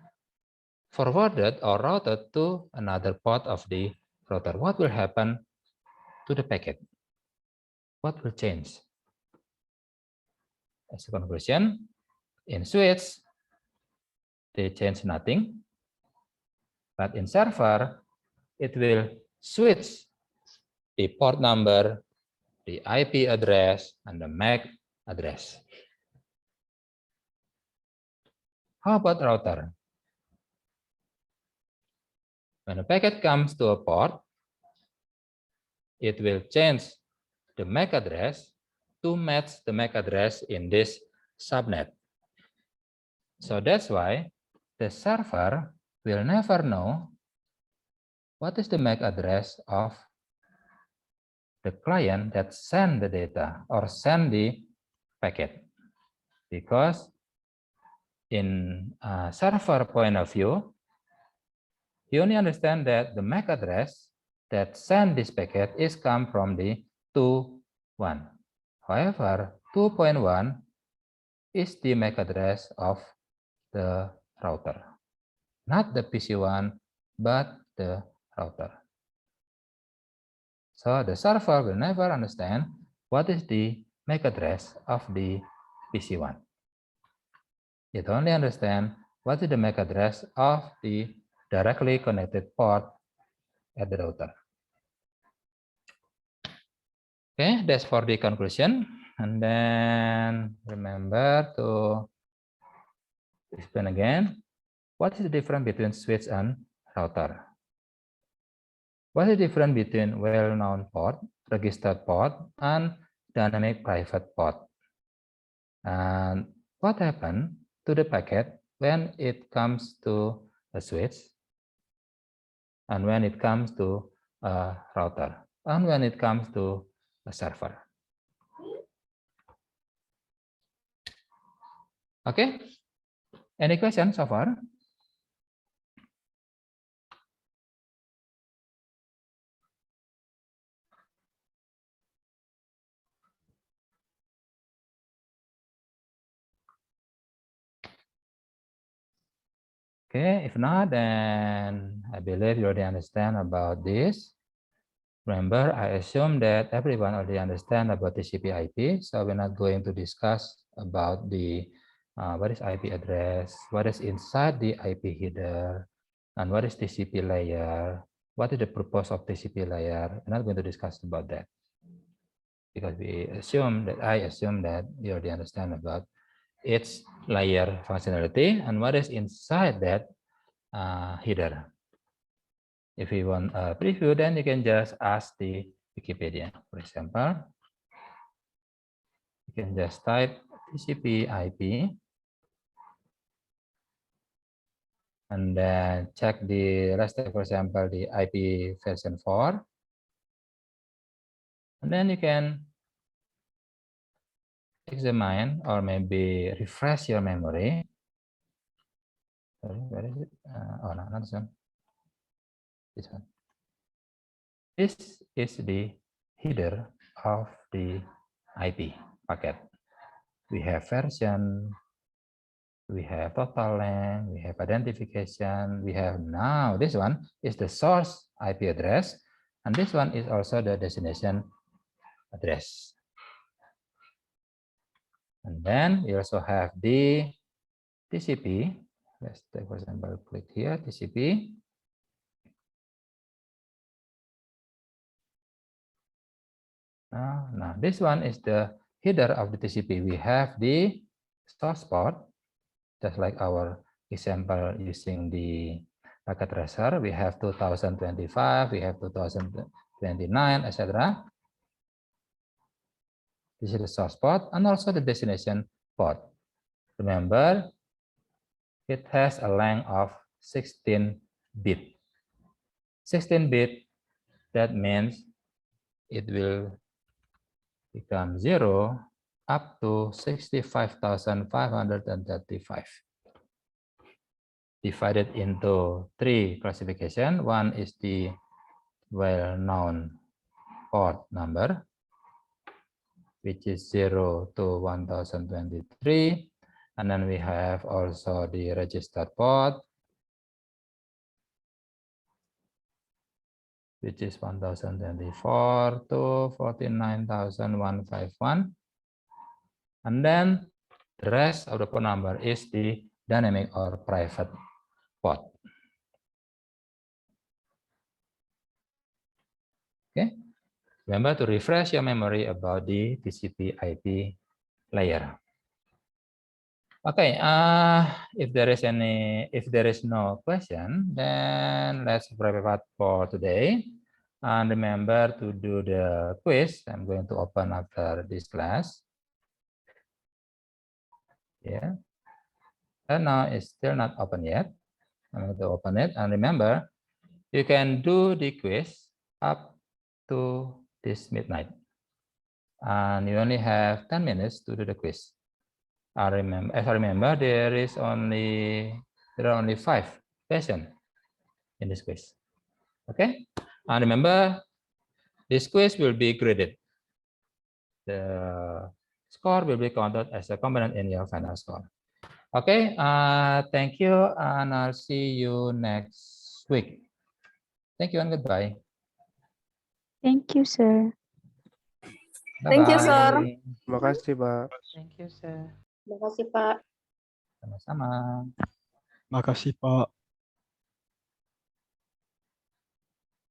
forwarded or routed to another port of the router? What will happen to the packet? What will change? As a conclusion, in switch, they change nothing. But in server, it will switch the port number, the IP address, and the MAC address. How about router? When a packet comes to a port, it will change the MAC address to match the MAC address in this subnet. So that's why the server will never know what is the MAC address of the client that send the data or send the packet. Because in a server point of view, you only understand that the MAC address that send this packet is come from the 2.1. However, 2.1 is the MAC address of the router, not the PC1, but the router. So the server will never understand what is the MAC address of the PC1. It only understand what is the MAC address of the directly connected port at the router. Okay, that's for the conclusion. And then remember to explain again, what is the difference between switch and router? What is the difference between well-known port, registered port, and dynamic private port? And what happens to the packet when it comes to a switch, and when it comes to a router, and when it comes to a server? Okay, any questions so far? Okay, if not, then I believe you already understand about this. Remember, I assume that everyone already understand about TCP/IP, so we're not going to discuss about the what is IP address, what is inside the IP header, and what is TCP layer, what is the purpose of TCP layer. We're not going to discuss about that because I assume that you already understand about its layer functionality and what is inside that header. If you want a preview, then you can just ask the Wikipedia. For example, you can just type TCP/IP and then check the, let's take for example the IP version 4, and then you can examine or maybe refresh your memory. Sorry, where is it? Oh no, not this one. This one. This is the header of the IP packet. We have version, we have total length, we have identification, we have now this one is the source IP address, and this one is also the destination address. And then we also have the TCP. Let's take for example, click here, TCP. Now this one is the header of the TCP. We have the source port, just like our example using the packet tracer. We have 2025, we have 2025, 29, etc. This is the source port and also the destination port. Remember, it has a length of 16 bit. 16 bit, that means it will become 0 up to 65,535. Divided into 3 classification. One is the well-known port number, which is 0 to 1023. And then we have also the registered port, which is 1024 to 49,151. And then the rest of the port number is the dynamic or private port. Okay. Remember to refresh your memory about the TCP/IP layer. Okay. If there is no question, then let's wrap it up for today. And remember to do the quiz. I'm going to open after this class. Yeah. And now it's still not open yet. I'm going to open it. And remember, you can do the quiz up to this midnight. And you only have 10 minutes to do the quiz. As I remember, there are only 5 questions in this quiz. Okay. And remember, this quiz will be graded. The score will be counted as a component in your final score. Okay, thank you, and I'll see you next week. Thank you and goodbye. Thank you, sir. Thank you, sir. Bye-bye. Terima kasih, Pak. Thank you, sir. Terima kasih, Pak. Sama-sama. Makasih, Pak.